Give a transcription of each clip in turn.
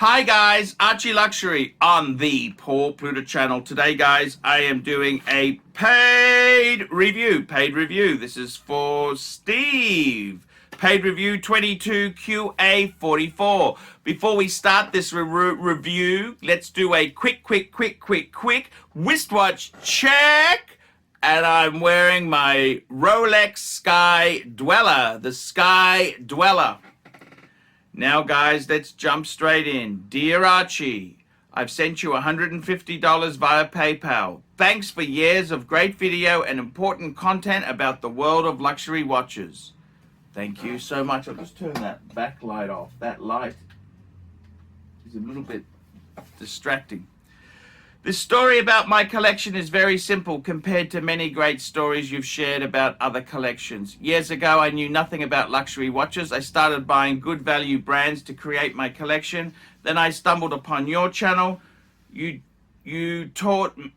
Hi guys, ArchieLuxury on the Paul Pluta channel. Today guys, I am doing a paid review. This is for Steve. Paid review 22QA44. Before we start this review, let's do a quick wristwatch check. And I'm wearing my Rolex Sky Dweller, the Sky Dweller. Now guys, let's jump straight in. Dear Archie, I've sent you $150 via PayPal. Thanks for years of great video and important content about the world of luxury watches. Thank you so much. I'll just turn that backlight off. That light is a little bit distracting. This story about my collection is very simple compared to many great stories you've shared about other collections. Years ago, I knew nothing about luxury watches. I started buying good value brands to create my collection. Then I stumbled upon your channel. You taught me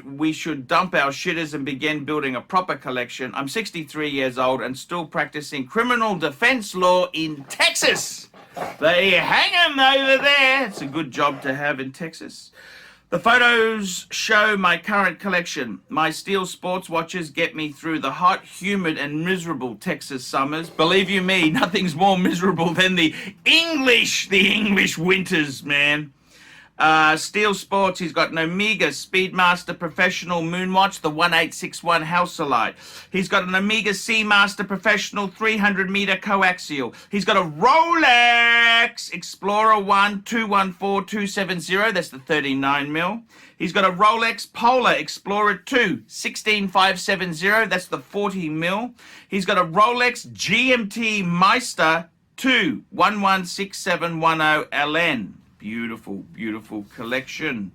we should dump our shitters and begin building a proper collection. I'm 63 years old and still practicing criminal defense law in Texas. They hang them over there. It's a good job to have in Texas. The photos show my current collection. My steel sports watches get me through the hot, humid, and miserable Texas summers. Believe you me, nothing's more miserable than the English winters, man. Steel Sports, he's got an Omega Speedmaster Professional Moonwatch, the 1861 Hauselite. He's got an Omega Seamaster Professional 300-meter coaxial. He's got a Rolex Explorer 1 214270, that's the 39 mil. He's got a Rolex Polar Explorer 2 16570, that's the 40 mil. He's got a Rolex GMT Meister 2 116710 LN. Beautiful collection.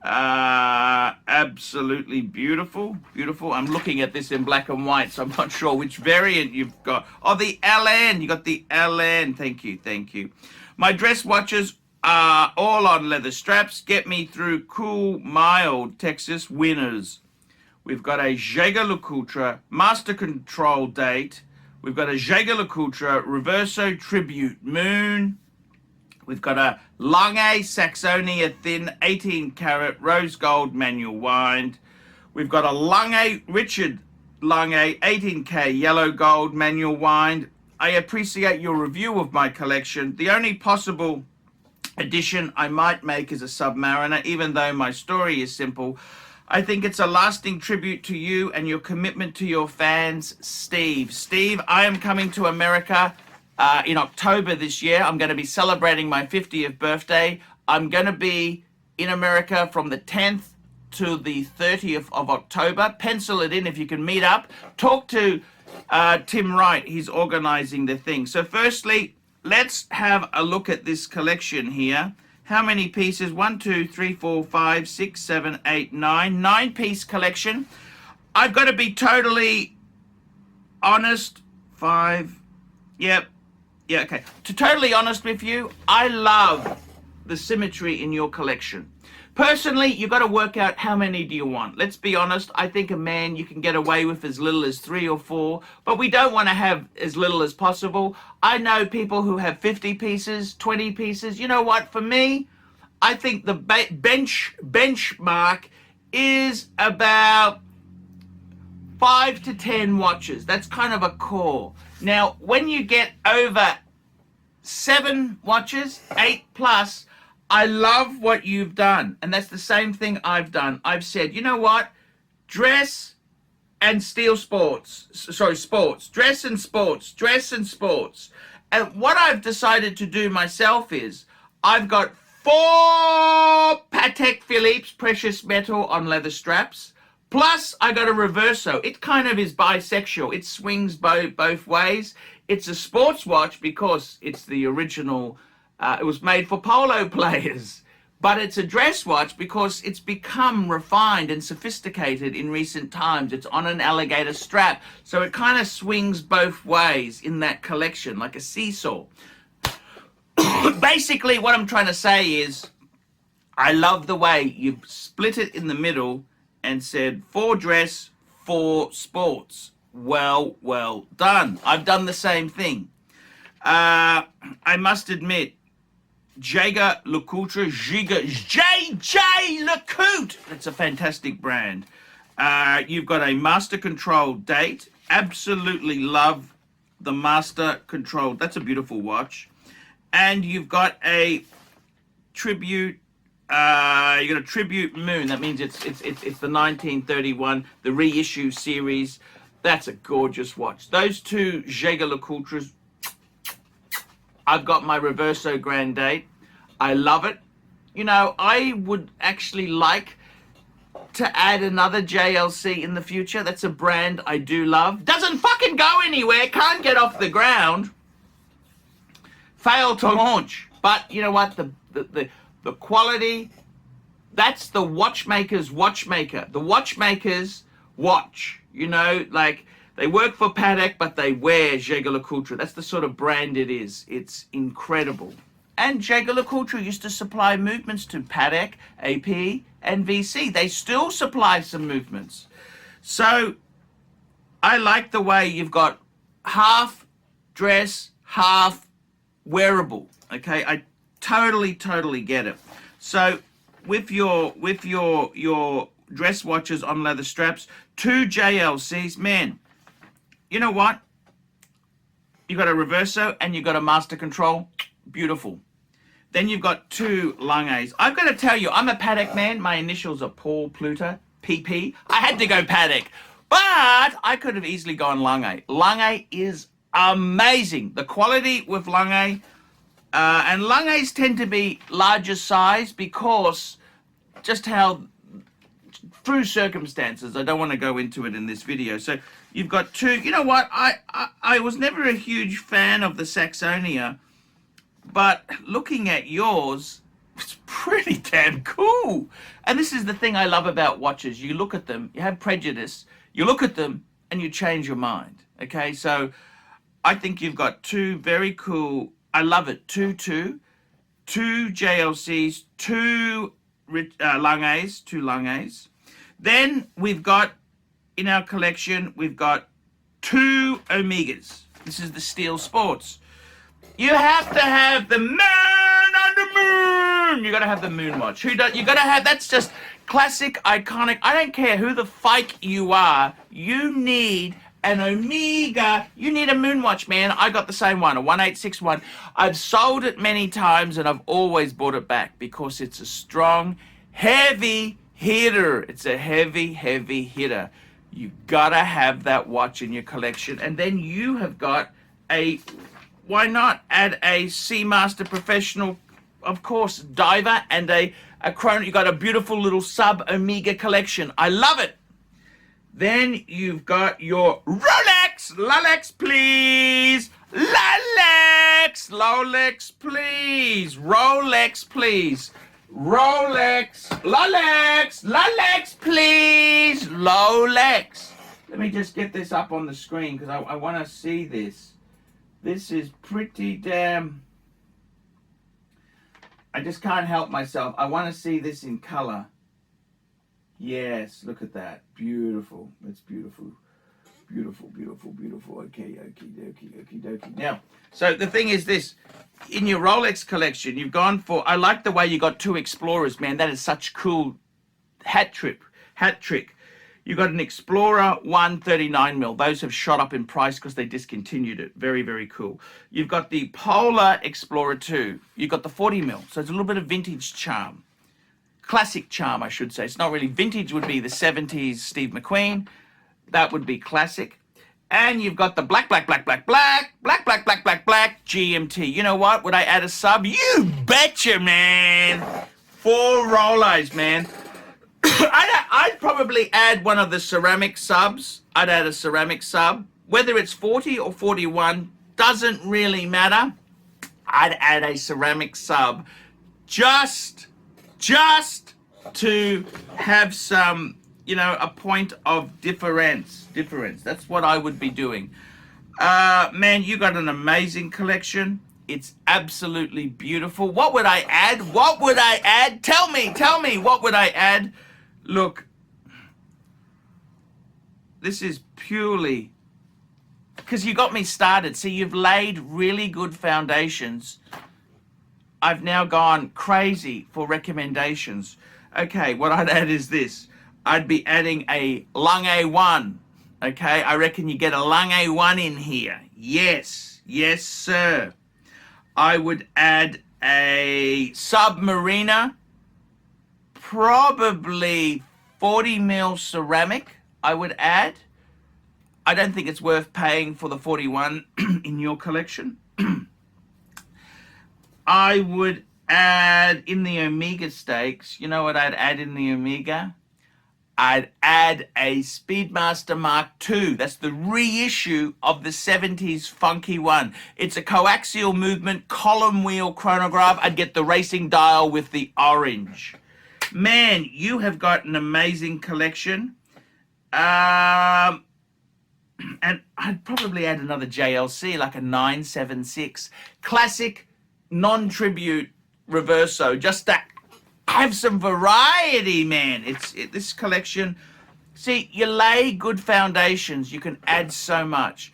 Absolutely beautiful. I'm looking at this in black and white, so I'm not sure which variant you've got. Oh, the LN. You got the LN. Thank you. My dress watches are all on leather straps. Get me through cool, mild Texas winters. We've got a Jaeger-LeCoultre Master Control Date. We've got a Jaeger-LeCoultre Reverso Tribute Moon. We've got a Lange Saxonia Thin 18-karat rose gold manual wind. We've got a Richard Lange 18K yellow gold manual wind. I appreciate your review of my collection. The only possible addition I might make is a Submariner, even though my story is simple. I think it's a lasting tribute to you and your commitment to your fans, Steve. Steve, I am coming to America in October this year. I'm going to be celebrating my 50th birthday. I'm going to be in America from the 10th to the 30th of October. Pencil it in if you can meet up. Talk to Tim Wright. He's organizing the thing. So firstly, let's have a look at this collection here. How many pieces? 1, 2, 3, 4, 5, 6, 7, 8, 9. 9-piece collection. I've got to be totally honest. 5. Yep. Yeah, okay. To totally honest with you, I love the symmetry in your collection. Personally, you've got to work out how many do you want. Let's be honest, I think a man you can get away with as little as 3 or 4, but we don't want to have as little as possible. I know people who have 50 pieces, 20 pieces. You know what? For me, I think the benchmark is about 5 to 10 watches. That's kind of a core. Now, when you get over 7 watches, 8 plus, I love what you've done. And that's the same thing I've done. I've said, you know what? Dress and steel sports. Sports. Dress and sports. And what I've decided to do myself is I've got 4 Patek Philippe's precious metal on leather straps. Plus, I got a Reverso. It kind of is bisexual. It swings both ways. It's a sports watch because it's the original. It was made for polo players. But it's a dress watch because it's become refined and sophisticated in recent times. It's on an alligator strap. So it kind of swings both ways in that collection, like a seesaw. Basically, what I'm trying to say is I love the way you've split it in the middle and said 4 dress, 4 sports. Well done. I've done the same thing. I must admit, Jaeger LeCoultre, JJ LeCoultre. That's a fantastic brand. You've got a Master Control date. Absolutely love the Master Control. That's a beautiful watch. And you've got a tribute. You got a tribute moon. That means it's the 1931, the reissue series. That's a gorgeous watch. Those two Jaeger LeCoultres. I've got my Reverso Grand Date. I love it. You know, I would actually like to add another JLC in the future. That's a brand I do love. Doesn't fucking go anywhere. Can't get off the ground. Failed to launch. But you know what? The quality, that's the watchmaker's watchmaker. The watchmaker's watch. You know, like, they work for Patek, but they wear Jaeger LeCoultre. That's the sort of brand it is. It's incredible. And Jaeger LeCoultre used to supply movements to Patek, AP, and VC. They still supply some movements. So I like the way you've got half dress, half wearable. Okay, I totally get it. So with your dress watches on leather straps, 2 JLCs, man. You know what? You got a Reverso and you got a Master Control. Beautiful. Then you've got 2 Langes. I've got to tell you, I'm a Patek man. My initials are Paul Pluta, PP. I had to go Patek, but I could have easily gone Lange. Lange is amazing. The quality with Lange, and Langes tend to be larger size because just how, through circumstances, I don't want to go into it in this video. So you've got 2. You know what? I was never a huge fan of the Saxonia, but looking at yours, it's pretty damn cool. And this is the thing I love about watches. You look at them, you have prejudice, you look at them, and you change your mind. Okay, so I think you've got 2 very cool, I love it, 2 JLCs, 2 Langes. Then we've got, in our collection, we've got 2 Omegas. This is the Steel Sports. You have to have the man on the moon. You got to have the moon watch. You got to have, that's just classic, iconic. I don't care who the fike you are. You need an Omega. You need a moon watch, man. I got the same one, a 1861. I've sold it many times and I've always bought it back because it's a strong, heavy hitter. It's a heavy hitter. You gotta have that watch in your collection. And then you have got a, why not add a Seamaster Professional, of course, diver, and a chrono. You got a beautiful little sub Omega collection. I love it. Then you've got your Rolex, Rolex, please. Rolex, please. Rolex, please. Rolex, Rolex, please. Rolex. Let me just get this up on the screen because I want to see this. This is pretty damn... I just can't help myself. I want to see this in color. Yes, look at that. Beautiful. That's beautiful. Beautiful. Okay, dokie. Now, so the thing is this. In your Rolex collection, you've gone for... I like the way you got 2 Explorers, man. That is such cool hat trick. You got an Explorer 139mm. Those have shot up in price because they discontinued it. Very cool. You've got the Polar Explorer 2. You've got the 40mm. So it's a little bit of vintage charm. Classic charm, I should say. It's not really vintage. Would be the 70s Steve McQueen. That would be classic. And you've got the black GMT. You know what? Would I add a sub? You betcha, man. 4 Rolos, man. I'd probably add one of the ceramic subs. I'd add a ceramic sub. Whether it's 40 or 41, doesn't really matter. I'd add a ceramic sub just to have some, you know, a point of difference. That's what I would be doing. Man, you got an amazing collection. It's absolutely beautiful. What would I add? Tell me, what would I add? Look, this is purely because you got me started. See, you've laid really good foundations I've now gone crazy for recommendations. Okay, what I'd add is this. I'd be adding a lung A1. Okay, I reckon you get a lung A1 in here. Yes, yes, sir. I would add a Submariner, probably 40 mil ceramic, I would add. I don't think it's worth paying for the 41 in your collection. I would add in the Omega stakes, you know what I'd add in the Omega? I'd add a Speedmaster Mark II. That's the reissue of the 70s funky one. It's a coaxial movement column wheel chronograph. I'd get the racing dial with the orange. Man, you have got an amazing collection. And I'd probably add another JLC, like a 976. Classic, non-tribute reverso, just that. Have some variety, man. This collection. See, you lay good foundations, you can add so much.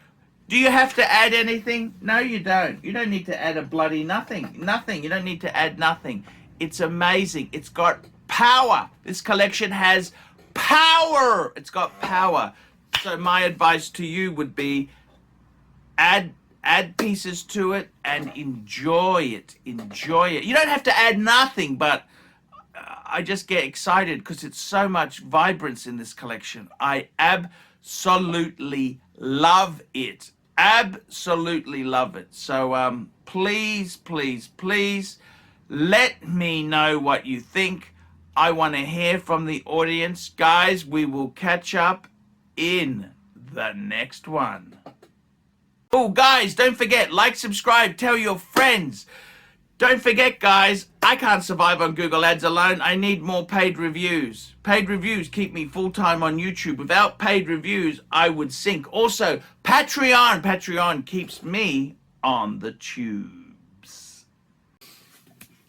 Do you have to add anything? No, you don't. You don't need to add a bloody nothing. Nothing. You don't need to add nothing. It's amazing. It's got power. This collection has power. It's got power. So my advice to you would be add pieces to it and enjoy it. Enjoy it. You don't have to add nothing, but I just get excited because it's so much vibrance in this collection. I absolutely love it. Absolutely love it. So please, please, please let me know what you think. I want to hear from the audience. Guys, we will catch up in the next one. Oh, guys, don't forget, like, subscribe, tell your friends. Don't forget, guys, I can't survive on Google Ads alone. I need more paid reviews. Paid reviews keep me full-time on YouTube. Without paid reviews, I would sink. Also, Patreon. Patreon keeps me on the tubes.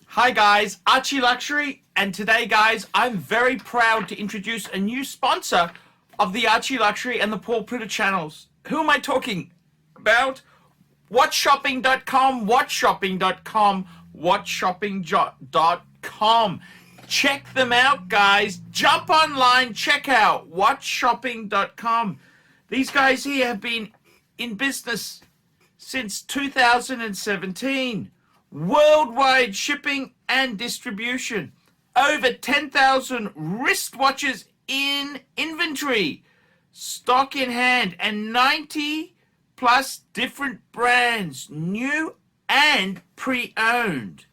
Hi, guys. ArchieLuxury. And today, guys, I'm very proud to introduce a new sponsor of the ArchieLuxury and the Paul Pluta channels. Who am I talking about? WhatShopping.com, WhatShopping.com, WhatShopping.com. Check them out, guys. Jump online, check out WhatShopping.com. These guys here have been in business since 2017. Worldwide shipping and distribution. Over 10,000 wristwatches in inventory. Stock in hand, and 90 plus different brands, new and pre-owned.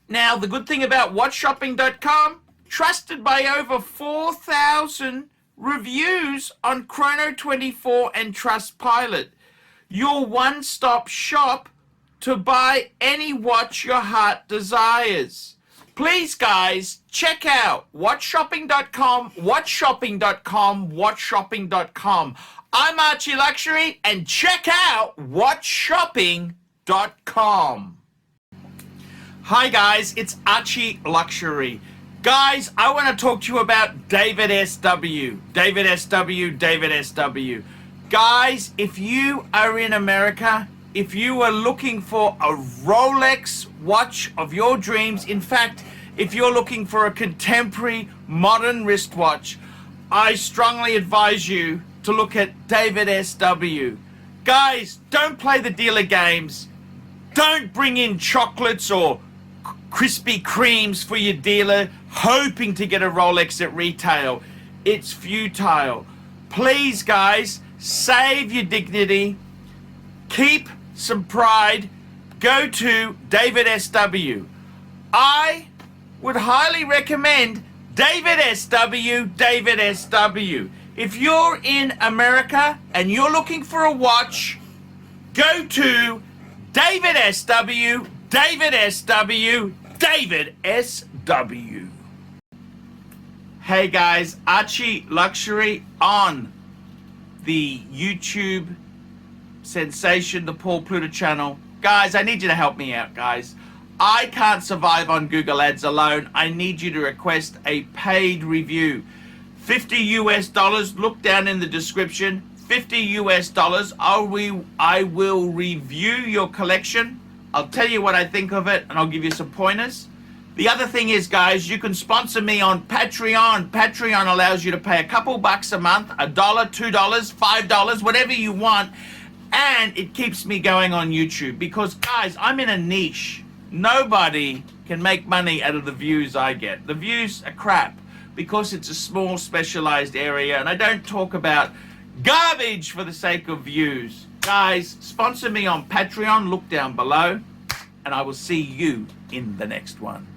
Now, the good thing about WhatShopping.com, trusted by over 4,000 reviews on Chrono24 and Trustpilot. Your one-stop shop to buy any watch your heart desires. Please, guys, check out WhatShopping.com, WhatShopping.com, WhatShopping.com. I'm ArchieLuxury, and check out WhatShopping.com. Hi, guys, it's ArchieLuxury. Guys, I want to talk to you about David SW. David SW, David SW. Guys, if you are in America, if you are looking for a Rolex watch of your dreams, in fact, if you're looking for a contemporary modern wristwatch, I strongly advise you to look at David SW. Guys, don't play the dealer games. Don't bring in chocolates or Krispy Kremes for your dealer hoping to get a Rolex at retail. It's futile. Please, guys, save your dignity. Keep some pride. Go to David SW. I would highly recommend David SW, David SW. If you're in America and you're looking for a watch, go to David SW, David SW, David SW. Hey guys, ArchieLuxury on the YouTube sensation, the Paul Pluta channel. Guys, I need you to help me out, guys. I can't survive on Google Ads alone. I need you to request a paid review. $50 US, look down in the description. $50 US, I will review your collection I'll tell you what I think of it, and I'll give you some pointers. The other thing is, guys, you can sponsor me on Patreon. Patreon allows you to pay a couple bucks a month, $1, $2, $5, whatever you want, and it keeps me going on YouTube. Because, guys, I'm in a niche. Nobody can make money out of the views I get. The views are crap because it's a small, specialized area, and I don't talk about garbage for the sake of views. Guys, sponsor me on Patreon. Look down below, and I will see you in the next one.